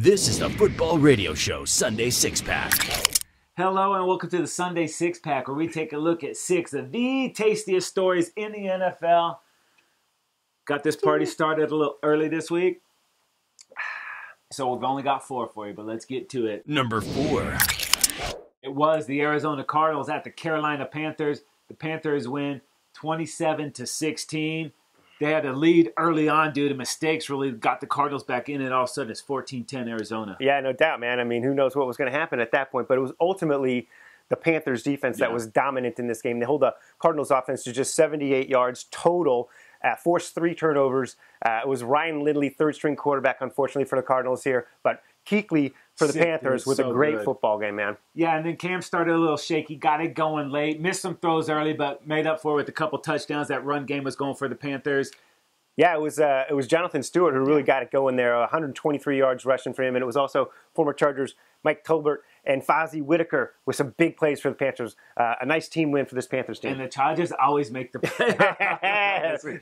This is the Football Radio Show Sunday Six Pack. Hello and welcome to the Sunday Six Pack, where we take a look at six of the tastiest stories in the NFL. Got this party started a little early this week, so we've only got four for you, but let's get to it. Number 4. It was the Arizona Cardinals at the Carolina Panthers. The Panthers win 27-16. They had a lead early on due to mistakes, really got the Cardinals back in, and all of a sudden it's 14-10 Arizona. Yeah, no doubt, man. I mean, who knows what was going to happen at that point, but it was ultimately the Panthers' defense that was dominant in this game. They hold the Cardinals' offense to just 78 yards total, forced 3 turnovers. It was Ryan Lindley, third-string quarterback, unfortunately, for the Cardinals here, but Kuechly for the Panthers with a great football game, man. Yeah, and then Cam started a little shaky, got it going late, missed some throws early, but made up for it with a couple touchdowns. That run game was going for the Panthers. Yeah, it was Jonathan Stewart who really got it going there. 123 yards rushing for him, and it was also former Chargers Mike Tolbert and Fozzie Whitaker with some big plays for the Panthers. A nice team win for this Panthers team. And the Chargers always make the playoffs.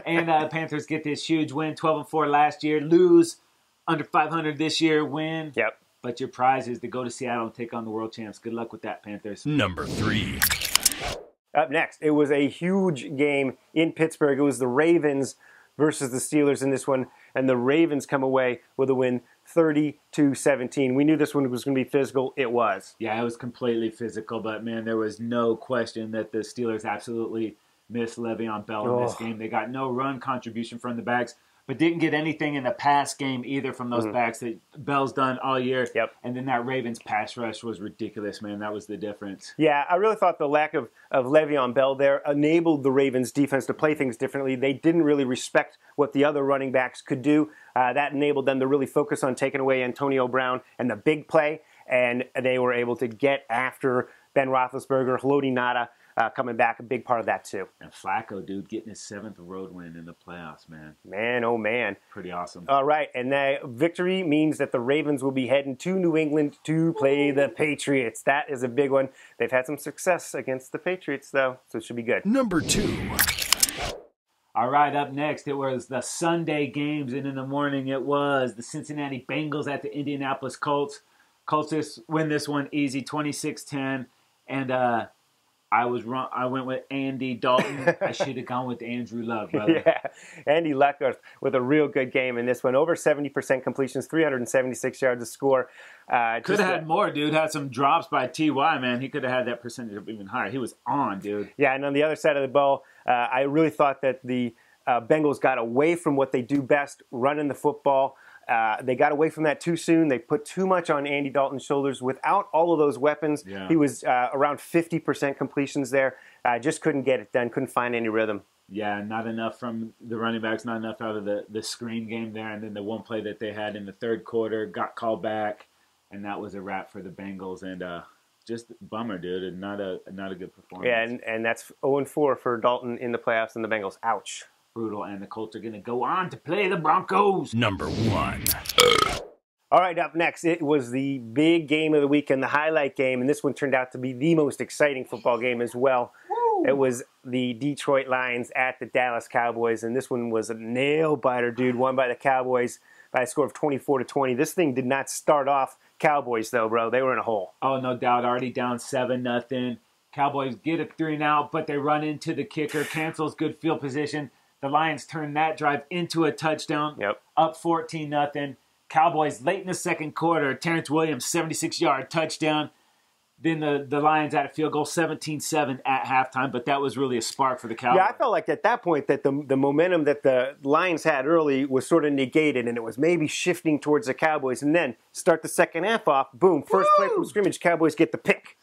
And Panthers get this huge win, 12-4 last year, lose under 500 this year, win. Yep. But your prize is to go to Seattle and take on the world champs. Good luck with that, Panthers. Number 3. Up next, it was a huge game in Pittsburgh. It was the Ravens versus the Steelers in this one, and the Ravens come away with a win 30-17. We knew this one was going to be physical. It was. Yeah, it was completely physical, but, man, there was no question that the Steelers absolutely missed Le'Veon Bell in this game. They got no run contribution from the backs, but didn't get anything in the pass game either from those backs that Bell's done all year. Yep. And then that Ravens pass rush was ridiculous, man. That was the difference. Yeah, I really thought the lack of Le'Veon Bell there enabled the Ravens defense to play things differently. They didn't really respect what the other running backs could do. That enabled them to really focus on taking away Antonio Brown and the big play, and they were able to get after Ben Roethlisberger, Haloti Ngata, coming back, a big part of that too. And Flacco, dude, getting his 7th road win in the playoffs, man. Man, oh man. Pretty awesome. All right, and that victory means that the Ravens will be heading to New England to play the Patriots. That is a big one. They've had some success against the Patriots, though, so it should be good. Number 2. All right, up next, it was the Sunday games, and in the morning it was the Cincinnati Bengals at the Indianapolis Colts. Colts win this one easy, 26-10, and I was wrong. I went with Andy Dalton. I should have gone with Andrew Luck, brother. Yeah, Andy Luck with a real good game in this one. Over 70% completions, 376 yards to score. Could have had more, dude. Had some drops by T.Y., man. He could have had that percentage even higher. He was on, dude. Yeah, and on the other side of the ball, I really thought that the Bengals got away from what they do best, running the football. They got away from that too soon. They put too much on Andy Dalton's shoulders. Without all of those weapons, he was around 50% completions there. Just couldn't get it done. Couldn't find any rhythm. Yeah, not enough from the running backs, not enough out of the screen game there. And then the one play that they had in the third quarter got called back, and that was a wrap for the Bengals. And just bummer, dude, and not a good performance. Yeah, and that's 0-4 for Dalton in the playoffs and the Bengals. Ouch. Brutal, and the Colts are going to go on to play the Broncos. Number 1. All right, up next, it was the big game of the weekend, the highlight game, and this one turned out to be the most exciting football game as well. Woo! It was the Detroit Lions at the Dallas Cowboys, and this one was a nail-biter, dude, won by the Cowboys by a score of 24-20. This thing did not start off Cowboys, though, bro. They were in a hole. Oh, no doubt. Already down 7-0. Cowboys get a 3-and-out, but they run into the kicker, cancels good field position. The Lions turn that drive into a touchdown, up 14-0. Cowboys late in the second quarter, Terrence Williams, 76-yard touchdown. Then the Lions had a field goal, 17-7 at halftime, but that was really a spark for the Cowboys. Yeah, I felt like at that point that the momentum that the Lions had early was sort of negated, and it was maybe shifting towards the Cowboys. And then start the second half off, boom, first play from scrimmage, Cowboys get the pick.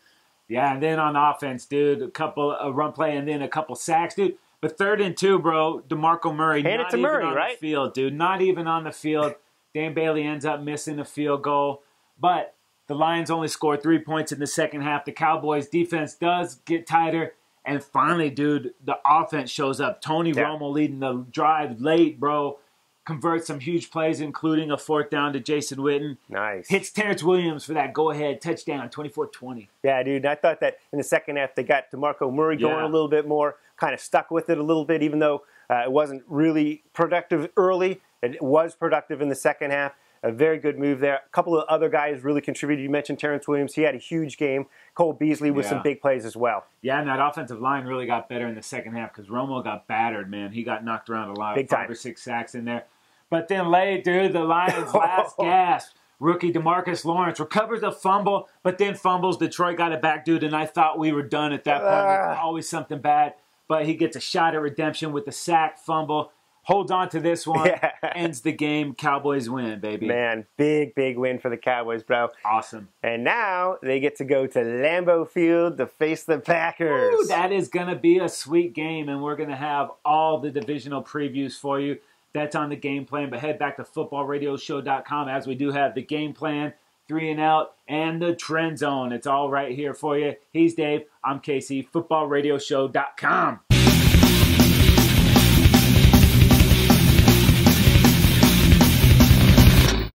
Yeah, and then on offense, dude, a run play and then a couple sacks, dude. But 3rd and 2, bro, DeMarco Murray, Hand it to Murray, right? The field, dude. Not even on the field. Dan Bailey ends up missing a field goal. But the Lions only score 3 points in the second half. The Cowboys' defense does get tighter. And finally, dude, the offense shows up. Tony Romo leading the drive late, bro. Converts some huge plays, including a 4th down to Jason Witten. Nice. Hits Terrence Williams for that go-ahead touchdown, 24-20. Yeah, dude, I thought that in the second half they got DeMarco Murray going a little bit more, kind of stuck with it a little bit, even though it wasn't really productive early. It was productive in the second half. A very good move there. A couple of other guys really contributed. You mentioned Terrence Williams. He had a huge game. Cole Beasley with some big plays as well. Yeah, and that offensive line really got better in the second half because Romo got battered, man. He got knocked around a lot. Big time. 5 or 6 sacks in there. But then late, dude, the Lions' last gasp. Rookie DeMarcus Lawrence recovers a fumble, but then fumbles. Detroit got it back, dude, and I thought we were done at that point. There's always something bad. But he gets a shot at redemption with the sack fumble. Holds on to this one. Ends the game. Cowboys win, baby. Man, big win for the Cowboys, bro. Awesome. And now they get to go to Lambeau Field to face the Packers. Ooh, that is going to be a sweet game, and we're going to have all the divisional previews for you. That's on the game plan, but head back to footballradioshow.com as we do have the game plan, 3 and out, and the trend zone. It's all right here for you. He's Dave. I'm Casey. Footballradioshow.com.